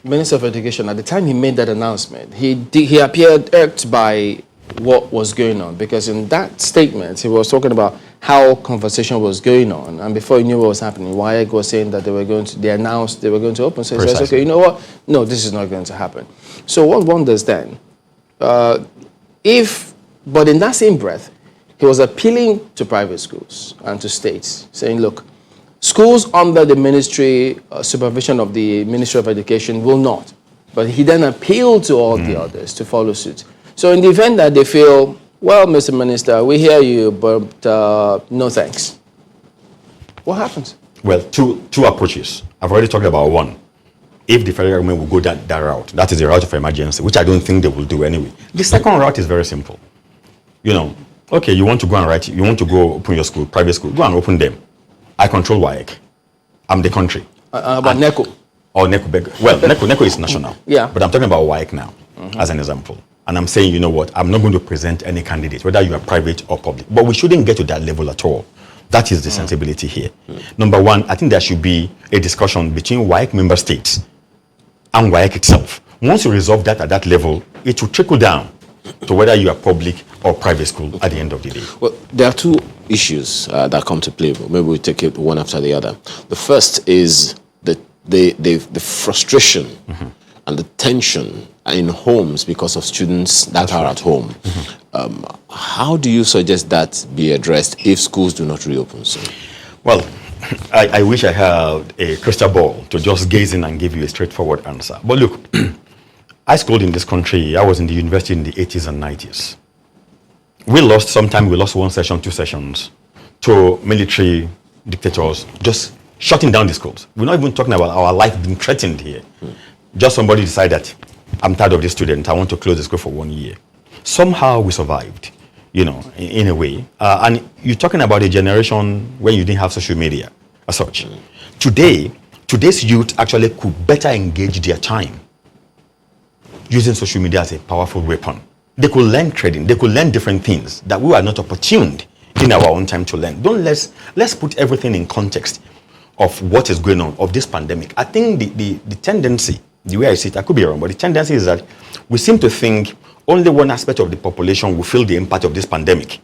Minister of Education, at the time he made that announcement, he appeared irked by what was going on, because in that statement he was talking about how conversation was going on, and before he knew what was happening, WAEC was saying that they announced they were going to open. So he says, okay, you know what? No, this is not going to happen. So one wonders then, but in that same breath, he was appealing to private schools and to states, saying, look, schools under the ministry, supervision of the Ministry of Education will not. But he then appealed to all the others to follow suit. So in the event that they feel, well, Mr. Minister, we hear you, but no thanks, what happens? Well, two approaches. I've already talked about one. If the federal government will go that route, that is the route of emergency, which I don't think they will do anyway. The second route is very simple. Okay, you want to go and write, you want to go open your school, private school, go and open them. I control WAEC. I'm the country. About NECO? Or NECO. Well, NECO is national. Yeah. But I'm talking about WAEC now, as an example. And I'm saying, you know what, I'm not going to present any candidate, whether you are private or public. But we shouldn't get to that level at all. That is the sensibility here. Number one, I think there should be a discussion between WAEC member states and WAEC itself. Once you resolve that at that level, it will trickle down to whether you are public or private school at the end of the day. Well, there are two issues that come to play. Maybe we take it one after the other. The first is the frustration and the tension in homes because of students that are at home. How do you suggest that be addressed if schools do not reopen soon? Well, I wish I had a crystal ball to just gaze in and give you a straightforward answer. But look, I schooled in this country. I was in the university in the 80s and 90s. We lost one session, 2 sessions to military dictators just shutting down the schools. We're not even talking about our life being threatened here. Just somebody decided that I'm tired of this student, I want to close the school for 1 year. Somehow we survived, in a way. And you're talking about a generation when you didn't have social media as such. Today's youth actually could better engage their time using social media as a powerful weapon. They could learn trading, they could learn different things that we are not opportuned in our own time to learn. Let's put everything in context of what is going on, of this pandemic. I think the tendency, the way I see it, I could be wrong, but the tendency is that we seem to think only one aspect of the population will feel the impact of this pandemic.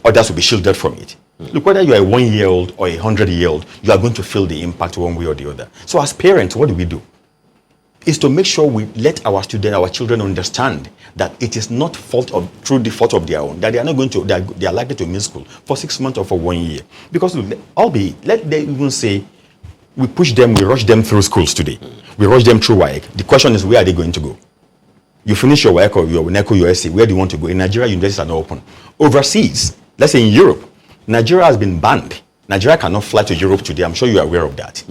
Others will be shielded from it. Look, whether you are a 1-year-old or a 100-year-old, you are going to feel the impact one way or the other. So as parents, what do? Is to make sure we let our children understand that it is not through the fault of their own, that they are not going to, they are likely to miss school for 6 months or for 1 year. Because let them even say, we rush them through schools today. We rush them through WAEC. The question is, where are they going to go? You finish your WAEC or your NECO, your SC, where do you want to go? In Nigeria, universities are not open. Overseas, let's say in Europe, Nigeria has been banned. Nigeria cannot fly to Europe today. I'm sure you are aware of that.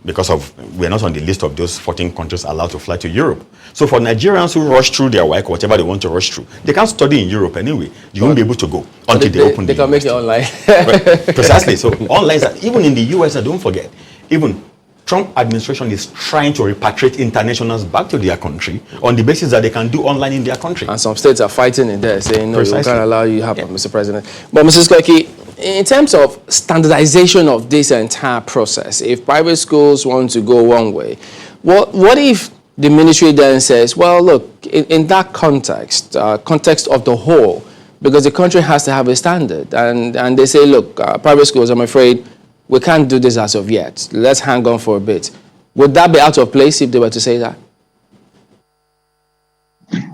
Because we're not on the list of those 14 countries allowed to fly to Europe. So for Nigerians who rush through their work, whatever they want to rush through, they can't study in Europe anyway. You won't be able to go until they open the university. They can make it online. Precisely. So online, even in the US, don't forget, even Trump administration is trying to repatriate internationals back to their country on the basis that they can do online in their country. And some states are fighting in there, saying, no, Precisely. we can't allow you to happen, Mr. President. But Mrs. Koiki, in terms of standardization of this entire process, if private schools want to go one way, what if the ministry then says, well, look, in that context of the whole, because the country has to have a standard, and they say, look, private schools, I'm afraid, we can't do this as of yet. Let's hang on for a bit. Would that be out of place if they were to say that?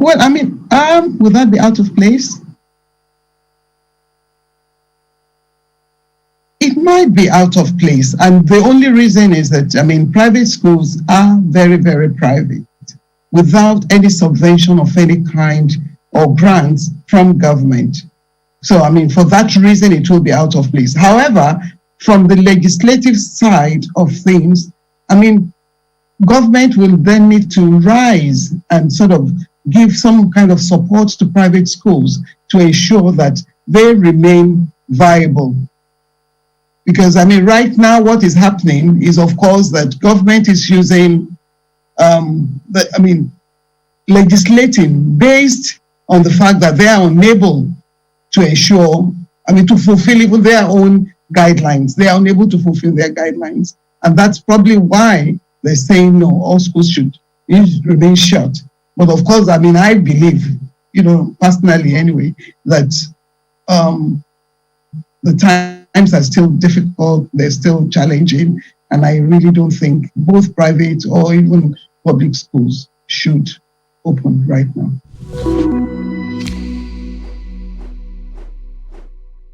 Well, would that be out of place? It might be out of place. And the only reason is that, private schools are very, very private without any subvention of any kind or grants from government. So, for that reason, it will be out of place. However, from the legislative side of things, government will then need to rise and sort of give some kind of support to private schools to ensure that they remain viable. Because, right now what is happening is, of course, that government is using, legislating based on the fact that they are unable to ensure, to fulfill even their own guidelines. They are unable to fulfill their guidelines. And that's probably why they're saying, no, all schools should it remains shut. But of course, I mean, I believe, personally anyway, that the times are still difficult, they're still challenging, and I really don't think both private or even public schools should open right now.